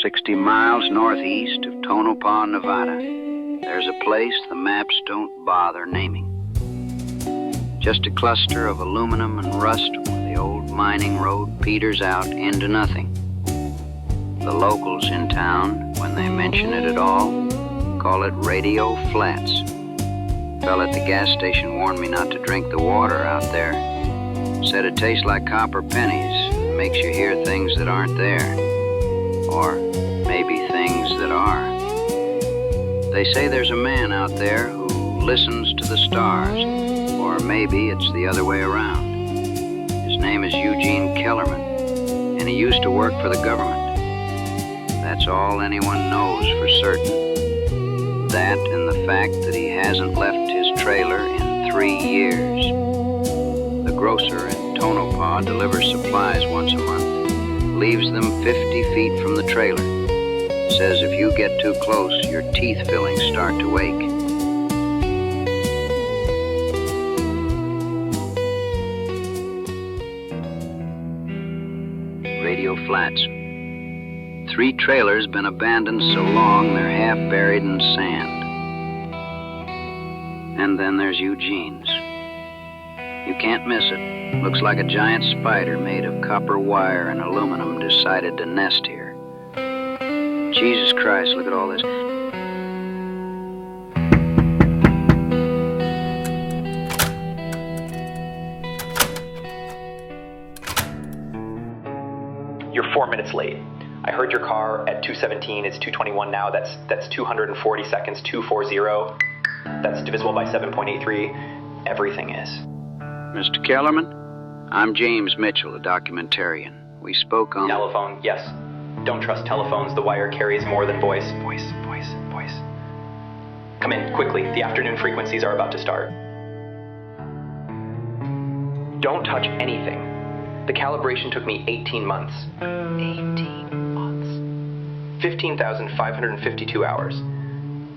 60 miles northeast of Tonopah, Nevada, there's a place the maps don't bother naming. Just a cluster of aluminum and rust where the old mining road peters out into nothing. The locals in town, when they mention it at all, call it Radio Flats. Fella at the gas station warned me not to drink the water out there. Said it tastes like copper pennies, makes you hear things that aren't there. Or maybe things that are. They say there's a man out there who listens to the stars, or maybe it's the other way around. His name is Eugene Kellerman, and he used to work for the government. That's all anyone knows for certain. That and the fact that he hasn't left his trailer in 3 years. The grocer in Tonopah delivers supplies once a month, leaves them 50 feet from the trailer. Says if you get too close, your teeth fillings start to ache. Radio Flats. 3 trailers been abandoned so long they're half buried in sand. And then there's Eugene's. You can't miss it. Looks like a giant spider made of copper wire and aluminum decided to nest here. Jesus Christ, look at all this. You're 4 minutes late. I heard your car at 2:17. It's 2:21 now. That's 240 seconds, 240. That's divisible by 7.83. Everything is. Mr. Kellerman, I'm James Mitchell, a documentarian. We spoke on... Telephone, yes. Don't trust telephones. The wire carries more than voice. Voice. Come in, quickly. The afternoon frequencies are about to start. Don't touch anything. The calibration took me 18 months. 18 months. 15,552 hours.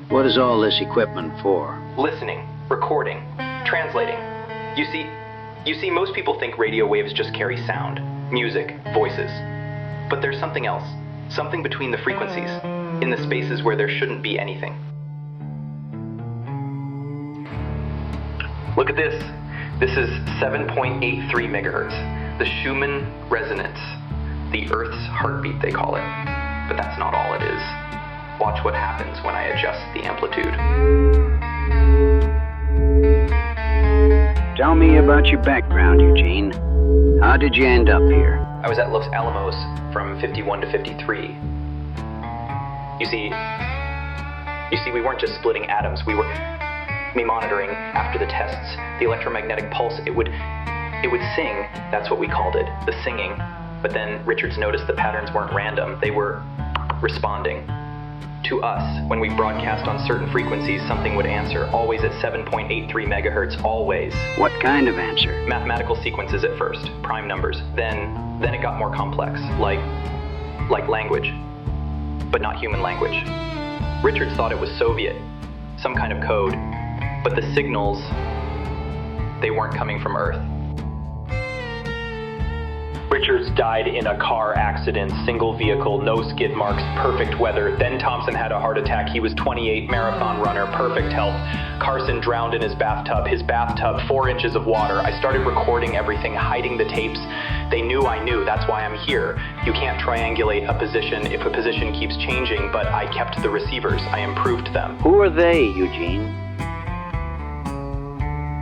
What is all this equipment for? Listening, recording, translating. You see, most people think radio waves just carry sound, music, voices. But there's something else, something between the frequencies, in the spaces where there shouldn't be anything. Look at this. This is 7.83 megahertz, the Schumann resonance, the Earth's heartbeat, they call it. But that's not all it is. Watch what happens when I adjust the amplitude. Tell me about your background, Eugene. How did you end up here? I was at Los Alamos from 51 to 53. You see, we weren't just splitting atoms. We were monitoring after the tests, the electromagnetic pulse. It would sing. That's what we called it, the singing. But then Richards noticed the patterns weren't random. They were responding. To us, when we broadcast on certain frequencies, something would answer, always at 7.83 megahertz, always. What kind of answer? Mathematical sequences at first, prime numbers. Then it got more complex, like language, but not human language. Richards thought it was Soviet, some kind of code, but the signals, they weren't coming from Earth. Richards died in a car accident, single vehicle, no skid marks, perfect weather. Then Thompson had a heart attack. He was 28, marathon runner, perfect health. Carson drowned in his bathtub, 4 inches of water. I started recording everything, hiding the tapes. They knew I knew, that's why I'm here. You can't triangulate a position if a position keeps changing, but I kept the receivers. I improved them. Who are they, Eugene?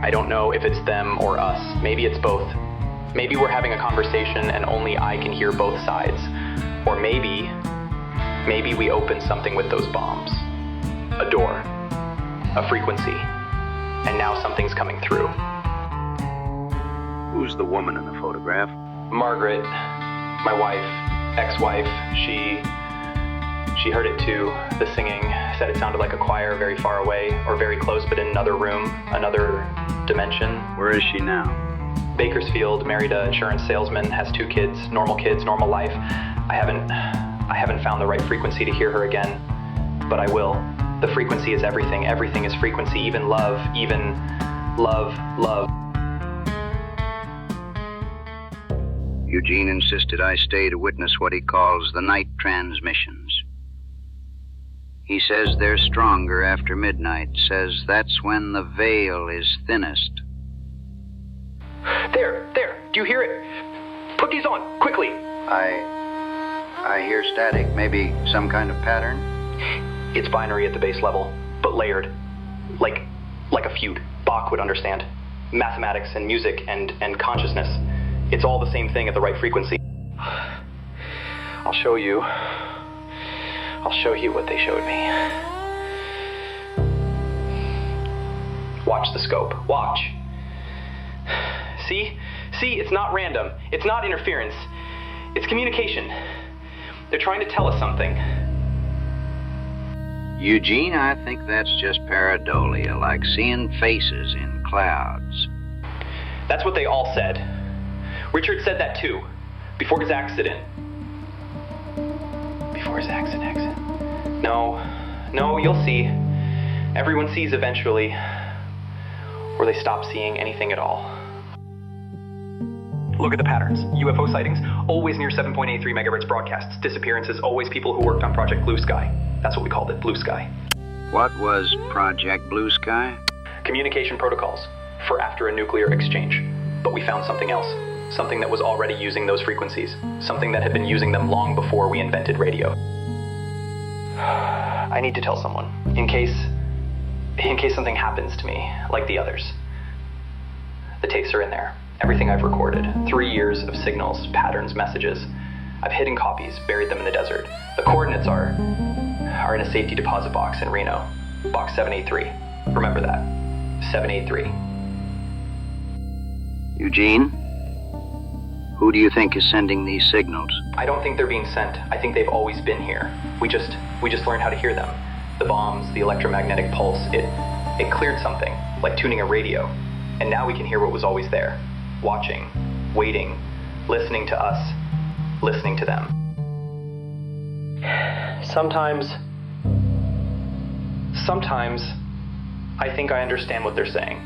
I don't know if it's them or us. Maybe it's both. Maybe we're having a conversation and only I can hear both sides. Or maybe we opened something with those bombs. A door, a frequency, and now something's coming through. Who's the woman in the photograph? Margaret, my wife, ex-wife, she heard it too, the singing, said it sounded like a choir very far away, or very close but in another room, another dimension. Where is she now? Bakersfield, married an insurance salesman, has 2 kids, normal life. I haven't found the right frequency to hear her again, but I will. The frequency is everything. Everything is frequency, even love, love. Eugene insisted I stay to witness what he calls the night transmissions. He says they're stronger after midnight, says that's when the veil is thinnest. There, do you hear it? Put these on, quickly. I hear static, maybe some kind of pattern? It's binary at the base level, but layered. Like a feud. Bach would understand. Mathematics and music and consciousness. It's all the same thing at the right frequency. I'll show you what they showed me. Watch the scope. Watch. See, it's not random. It's not interference. It's communication. They're trying to tell us something. Eugene, I think that's just pareidolia, like seeing faces in clouds. That's what they all said. Richard said that too, before his accident. No, you'll see. Everyone sees eventually, or they stop seeing anything at all. Look at the patterns. UFO sightings, always near 7.83 megahertz broadcasts. Disappearances, always people who worked on Project Blue Sky. That's what we called it, Blue Sky. What was Project Blue Sky? Communication protocols for after a nuclear exchange. But we found something else. Something that was already using those frequencies. Something that had been using them long before we invented radio. I need to tell someone, in case something happens to me, like the others. The tapes are in there. Everything I've recorded. 3 years of signals, patterns, messages. I've hidden copies, buried them in the desert. The coordinates are in a safety deposit box in Reno. Box 783. Remember that. 783. Eugene? Who do you think is sending these signals? I don't think they're being sent. I think they've always been here. We just learned how to hear them. The bombs, the electromagnetic pulse, it cleared something, like tuning a radio. And now we can hear what was always there. Watching, waiting, listening to us, listening to them. Sometimes I think I understand what they're saying.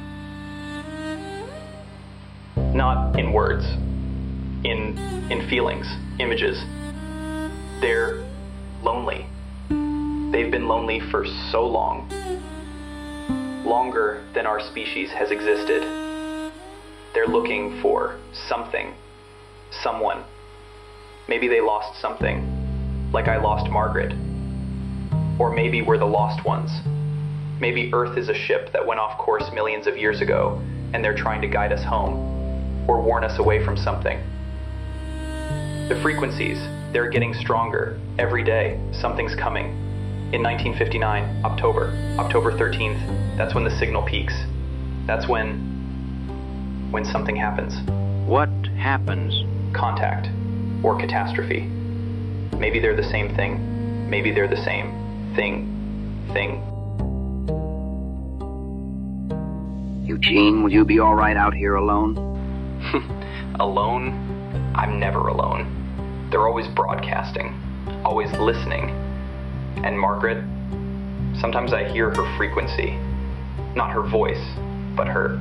Not in words, in feelings, images. They're lonely. They've been lonely for so long. Longer than our species has existed. They're looking for something, someone. Maybe they lost something, like I lost Margaret. Or maybe we're the lost ones. Maybe Earth is a ship that went off course millions of years ago, and they're trying to guide us home, or warn us away from something. The frequencies, they're getting stronger. Every day, something's coming. In 1959, October 13th, that's when the signal peaks. That's when something happens. What happens? Contact or catastrophe. Maybe they're the same thing. Maybe they're the same thing. Eugene, will you be all right out here alone? Alone? I'm never alone. They're always broadcasting, always listening. And Margaret, sometimes I hear her frequency. Not her voice, but her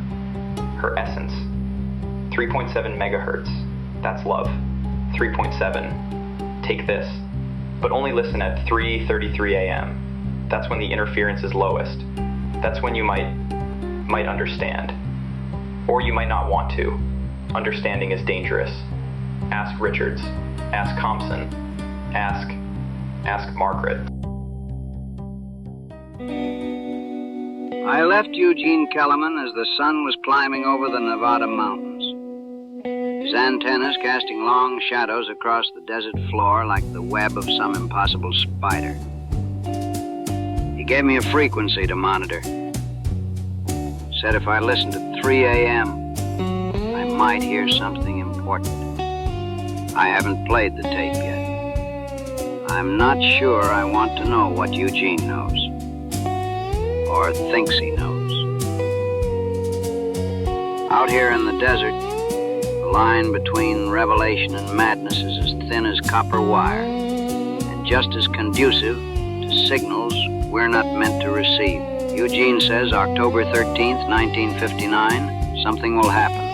essence. 3.7 megahertz. That's love. 3.7. Take this. But only listen at 3:33 a.m. That's when the interference is lowest. That's when you might understand. Or you might not want to. Understanding is dangerous. Ask Richards. Ask Thompson. Ask Margaret. I left Eugene Kellerman as the sun was climbing over the Nevada mountains. His antennas casting long shadows across the desert floor like the web of some impossible spider. He gave me a frequency to monitor. Said if I listened at 3 a.m., I might hear something important. I haven't played the tape yet. I'm not sure I want to know what Eugene knows. Or thinks he knows. Out here in the desert, the line between revelation and madness is as thin as copper wire, and just as conducive to signals we're not meant to receive. Eugene says October 13th, 1959, something will happen.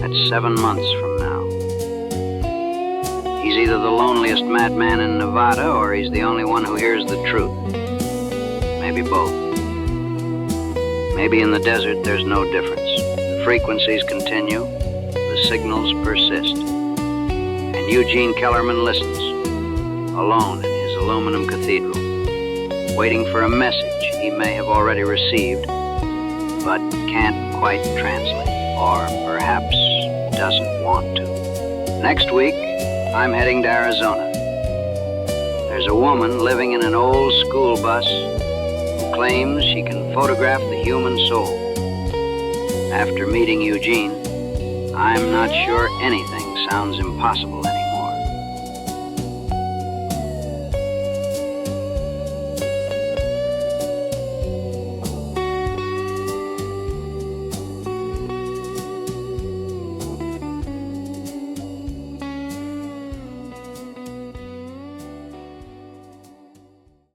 That's 7 months from now. He's either the loneliest madman in Nevada or he's the only one who hears the truth. Maybe both. Maybe in the desert there's no difference. The frequencies continue, the signals persist. And Eugene Kellerman listens, alone in his aluminum cathedral, waiting for a message he may have already received, but can't quite translate, or perhaps doesn't want to. Next week, I'm heading to Arizona. There's a woman living in an old school bus who claims she can photograph the human soul. After meeting Eugene, I'm not sure anything sounds impossible anymore.